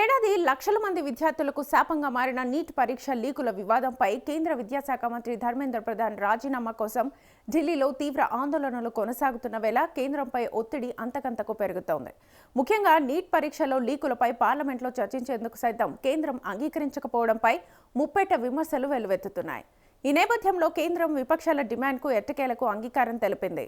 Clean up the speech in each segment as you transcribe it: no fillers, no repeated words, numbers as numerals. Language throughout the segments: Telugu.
ఏడాది లక్షల మంది విద్యార్థులకు శాపంగా మారిన నీట్ పరీక్ష లీకుల వివాదంపై కేంద్ర విద్యాశాఖ మంత్రి ధర్మేంద్ర ప్రధాన్ రాజీనామా కోసం ఢిల్లీలో తీవ్ర ఆందోళనలు కొనసాగుతున్న వేళ కేంద్రంపై ఒత్తిడి అంతకంతకు పెరుగుతోంది. ముఖ్యంగా నీట్ పరీక్షలో లీకులపై పార్లమెంట్లో చర్చించేందుకు సైతం కేంద్రం అంగీకరించకపోవడంపై ముప్పేట విమర్శలు వెల్లువెత్తుతున్నాయి. ఈ నేపథ్యంలో కేంద్రం విపక్షాల డిమాండ్కు ఎట్టకేలకు అంగీకారం తెలిపింది.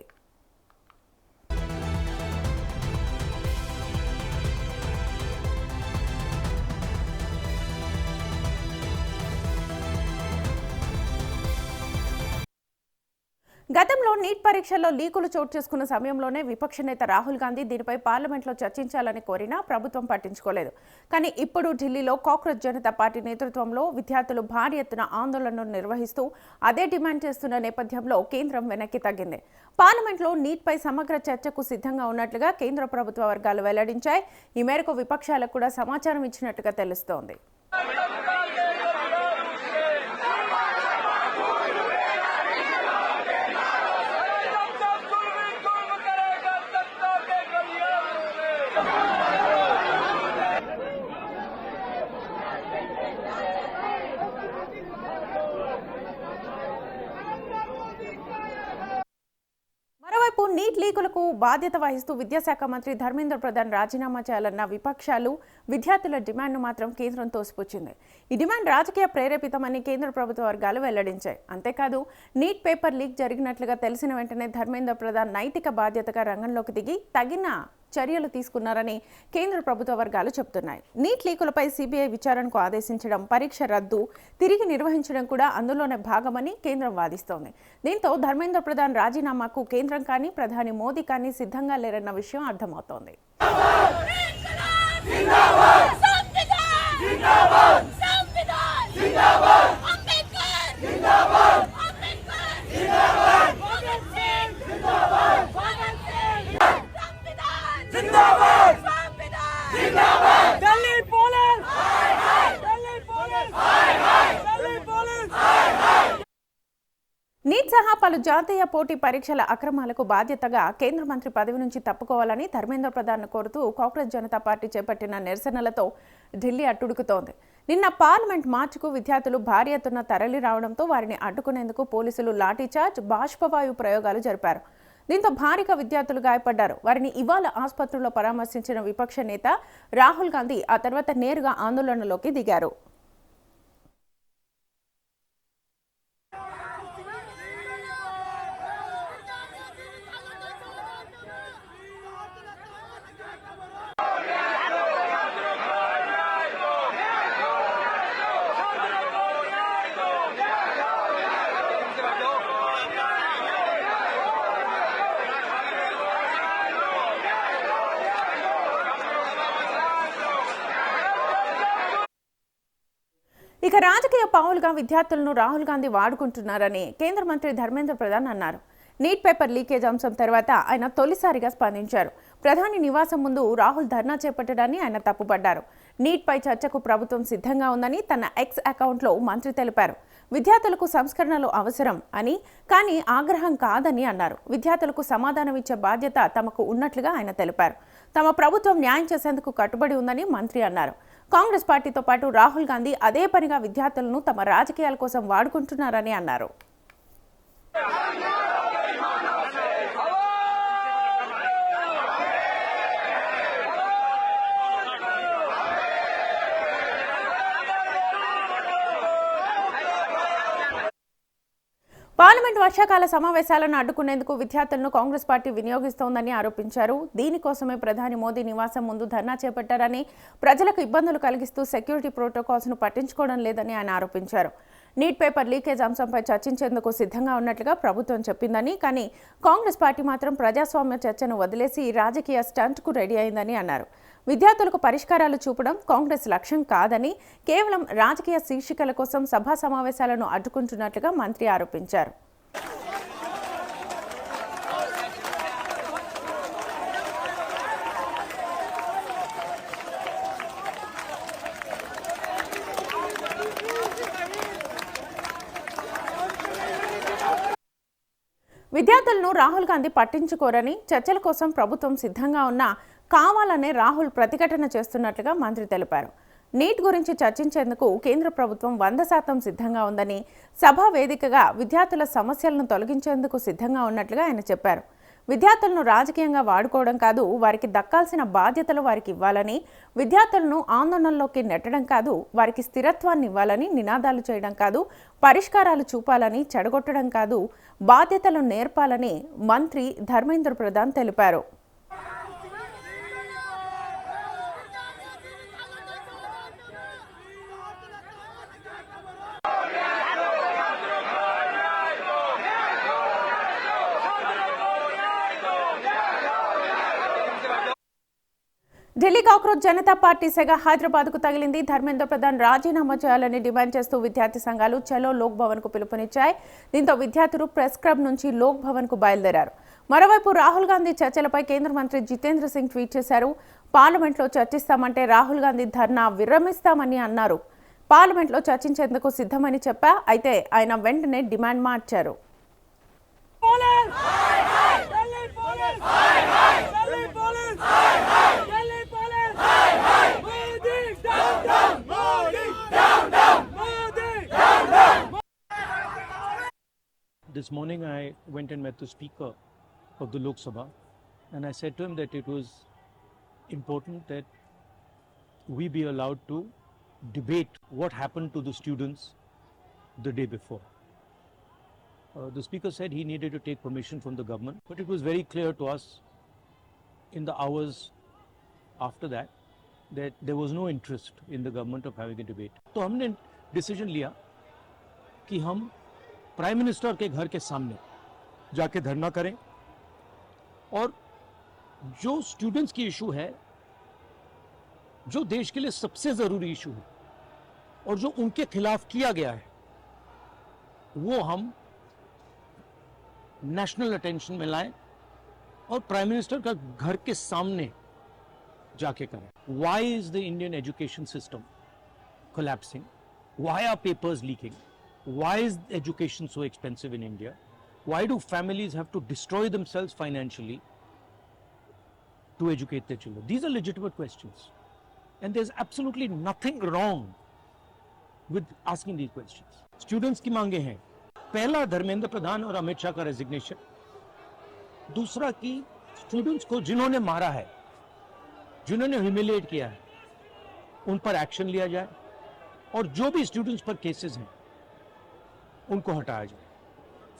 గతంలో నీట్ పరీక్షల్లో లీకులు చోటు చేసుకున్న సమయంలోనే విపక్ష నేత రాహుల్ గాంధీ దీనిపై పార్లమెంట్లో చర్చించాలని కోరినా ప్రభుత్వం పట్టించుకోలేదు. కానీ ఇప్పుడు ఢిల్లీలో కాక్రోచ్ జనతా పార్టీ నేతృత్వంలో విద్యార్థులు భారీ ఎత్తున ఆందోళనలు నిర్వహిస్తూ అదే డిమాండ్ చేస్తున్న నేపథ్యంలో కేంద్రం వెనక్కి తగ్గింది. పార్లమెంట్లో నీట్పై సమగ్ర చర్చకు సిద్ధంగా ఉన్నట్లుగా కేంద్ర ప్రభుత్వ వర్గాలు వెల్లడించాయి. ఈ మేరకు విపక్షాలకు కూడా సమాచారం ఇచ్చినట్టుగా తెలుస్తోంది. నీట్ లీకులకు బాధ్యత వహిస్తూ విద్యాశాఖ మంత్రి ధర్మేంద్ర ప్రధాన్ రాజీనామా చేయాలన్న విపక్షాలు విద్యార్థుల డిమాండ్ను మాత్రం కేంద్రం తోసిపుచ్చింది. ఈ డిమాండ్ రాజకీయ ప్రేరేపితమని కేంద్ర ప్రభుత్వ వర్గాలు వెల్లడించాయి. అంతేకాదు నీట్ పేపర్ లీక్ జరిగినట్లుగా తెలిసిన వెంటనే ధర్మేంద్ర ప్రధాన్ నైతిక బాధ్యతగా రంగంలోకి దిగి తగిన చర్యలు తీసుకున్నారని కేంద్ర ప్రభుత్వ వర్గాలు చెబుతున్నాయి. నీట్ లీకులపై సిబిఐ విచారణకు ఆదేశించడం, పరీక్ష రద్దు, తిరిగి నిర్వహించడం కూడా అందులోనే భాగమని కేంద్రం వాదిస్తోంది. దీంతో ధర్మేంద్ర ప్రధాన్ రాజీనామాకు కేంద్రం కానీ ప్రధాని మోదీ కానీ సిద్ధంగా లేరన్న విషయం అర్థమవుతోంది. నీట్ సహా పలు జాతీయ పోటీ పరీక్షల అక్రమాలకు బాధ్యతగా కేంద్ర మంత్రి పదవి నుంచి తప్పుకోవాలని ధర్మేంద్ర ప్రధాన్ కోరుతూ కాక్రోచ్ జనతా పార్టీ చేపట్టిన నిరసనలతో ఢిల్లీ అట్టుడుకుతోంది. నిన్న పార్లమెంట్ మార్చుకు విద్యార్థులు భారీ ఎత్తున తరలి రావడంతో వారిని అడ్డుకునేందుకు పోలీసులు లాఠీచార్జ్, బాష్పవాయు ప్రయోగాలు జరిపారు. దీంతో భారీగా విద్యార్థులు గాయపడ్డారు. వారిని ఇవాళ ఆసుపత్రిలో పరామర్శించిన విపక్ష నేత రాహుల్ గాంధీ ఆ తర్వాత నేరుగా ఆందోళనలోకి దిగారు. ఇక రాజకీయ పావులుగా విద్యార్థులను రాహుల్ గాంధీ వాడుకుంటున్నారని కేంద్ర మంత్రి ధర్మేంద్ర ప్రధాన్ అన్నారు. నీట్ పేపర్ లీకేజ్ అంశం తర్వాత ఆయన తొలిసారిగా స్పందించారు. ప్రధాని నివాసం ముందు రాహుల్ ధర్నా చేపట్టడాన్ని ఆయన తప్పుపడ్డారు. నీట్పై చర్చకు ప్రభుత్వం సిద్ధంగా ఉందని తన ఎక్స్ అకౌంట్లో మంత్రి తెలిపారు. విద్యార్థులకు సంస్కరణలు అవసరం అని, కానీ ఆగ్రహం కాదని అన్నారు. విద్యార్థులకు సమాధానం ఇచ్చే బాధ్యత తమకు ఉన్నట్లుగా ఆయన తెలిపారు. తమ ప్రభుత్వం న్యాయం చేసేందుకు కట్టుబడి ఉందని మంత్రి అన్నారు. కాంగ్రెస్ పార్టీతో పాటు రాహుల్ గాంధీ అదే పనిగా విద్యార్థులను తమ రాజకీయాల కోసం వాడుకుంటున్నారని అన్నారు. పార్లమెంట్ వర్షాకాల సమావేశాలను అడ్డుకునేందుకు విద్యార్థులను కాంగ్రెస్ పార్టీ వినియోగిస్తోందని ఆరోపించారు. దీనికోసమే ప్రధాని మోదీ నివాసం ముందు ధర్నా చేపట్టారని, ప్రజలకు ఇబ్బందులు కలిగిస్తూ సెక్యూరిటీ ప్రోటోకాల్స్ను పట్టించుకోవడం లేదని ఆయన ఆరోపించారు. నీట్ పేపర్ లీకేజ్ అంశంపై చర్చించేందుకు సిద్ధంగా ఉన్నట్లుగా ప్రభుత్వం చెప్పిందని, కానీ కాంగ్రెస్ పార్టీ మాత్రం ప్రజాస్వామ్య చర్చను వదిలేసి రాజకీయ స్టంట్కు రెడీ అయిందని అన్నారు. విద్యార్థులకు పరిష్కారాలు చూపడం కాంగ్రెస్ లక్ష్యం కాదని, కేవలం రాజకీయ శీర్షికల కోసం సభా సమావేశాలను అడ్డుకుంటున్నట్లుగా మంత్రి ఆరోపించారు. విద్యార్థులను రాహుల్ గాంధీ పట్టించుకోరని, చర్చల కోసం ప్రభుత్వం సిద్ధంగా ఉన్నా కావాలనే రాహుల్ ప్రతిఘటన చేస్తున్నట్లుగా మంత్రి తెలిపారు. నీట్ గురించి చర్చించేందుకు కేంద్ర ప్రభుత్వం 100% సిద్ధంగా ఉందని, సభా వేదికగా విద్యార్థుల సమస్యలను తొలగించేందుకు సిద్ధంగా ఉన్నట్లుగా ఆయన చెప్పారు. విద్యార్థులను రాజకీయంగా వాడుకోవడం కాదు, వారికి దక్కాల్సిన బాధ్యతలు వారికి ఇవ్వాలని, విద్యార్థులను ఆందోళనలోకి నెట్టడం కాదు, వారికి స్థిరత్వాన్ని ఇవ్వాలని, నినాదాలు చేయడం కాదు, పరిష్కారాలు చూపాలని, చెడగొట్టడం కాదు, బాధ్యతలు నేర్పాలని మంత్రి ధర్మేంద్ర ప్రధాన్ తెలిపారు. ఢిల్లీ కాక్రోచ్ జనతా పార్టీ సెగ హైదరాబాద్కు తగిలింది. ధర్మేంద్ర ప్రధాన్ రాజీనామా చేయాలని డిమాండ్ చేస్తూ విద్యార్థి సంఘాలు చలో లోక్ భవన్కు పిలుపునిచ్చాయి. దీంతో విద్యార్థులు ప్రెస్ క్లబ్ నుంచి లోక్ భవన్కు బయలుదేరారు. మరోవైపు రాహుల్ గాంధీ చర్చలపై కేంద్ర మంత్రి జితేంద్ర సింగ్ ట్వీట్ చేశారు. పార్లమెంట్లో చర్చిస్తామంటే రాహుల్ గాంధీ ధర్నా విరమిస్తామని అన్నారు. పార్లమెంట్లో చర్చించేందుకు సిద్ధమని చెప్పా, అయితే ఆయన వెంటనే డిమాండ్ మార్చారు. This morning I went and met the Speaker of the Lok Sabha and I said to him that it was important that we be allowed to debate what happened to the students the day before. The Speaker said he needed to take permission from the government, but it was very clear to us in the hours after that there was no interest in the government of having a debate. तो हमने डिसीजन लिया कि हम प्राइम मिनिस्टर के घर के सामने जाके धरना करें और जो स्टूडेंट्स की इशू है, जो देश के लिए सबसे जरूरी इशू है और जो उनके खिलाफ किया गया है, वो हम नेशनल अटेंशन में लाएं और प्राइम मिनिस्टर का घर के सामने जाके करें. Why is the Indian education system collapsing? Why are papers leaking? Why is education so expensive in India? Why do families have to destroy themselves financially to educate their children? These are legitimate questions. And there's absolutely nothing wrong with asking these questions. Students की मांगे हैं, पहला धर्मेंद्र प्रधान और अमित शाह का रेजिग्नेशन, दूसरा कि स्टूडेंट्स को जिन्होंने मारा है, जिन्होंने ह्यूमिलिएट किया है, उन पर एक्शन लिया जाए और जो भी स्टूडेंट्स पर केसेस हैं उनको हटाया जाए.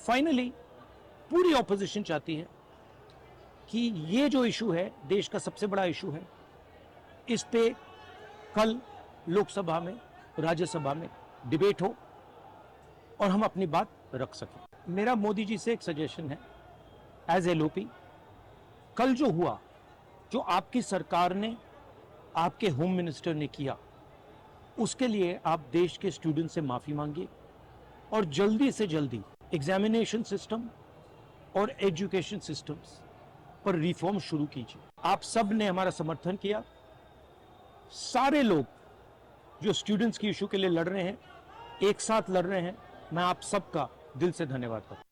फाइनली पूरी ऑपोजिशन चाहती है कि ये जो इशू है, देश का सबसे बड़ा इशू है, इस पे कल लोकसभा में, राज्यसभा में डिबेट हो और हम अपनी बात रख सकें. मेरा मोदी जी से एक सजेशन है, एज एलओपी, कल जो हुआ, जो आपकी सरकार ने, आपके होम मिनिस्टर ने किया, उसके लिए आप देश के स्टूडेंट से माफी मांगिए और जल्दी से जल्दी एग्जामिनेशन सिस्टम और एजुकेशन सिस्टम्स पर रिफॉर्म शुरू कीजिए. आप सब ने हमारा समर्थन किया. सारे लोग जो स्टूडेंट्स की इशू के लिए लड़ रहे हैं, एक साथ लड़ रहे हैं, मैं आप सबका दिल से धन्यवाद करता हूं.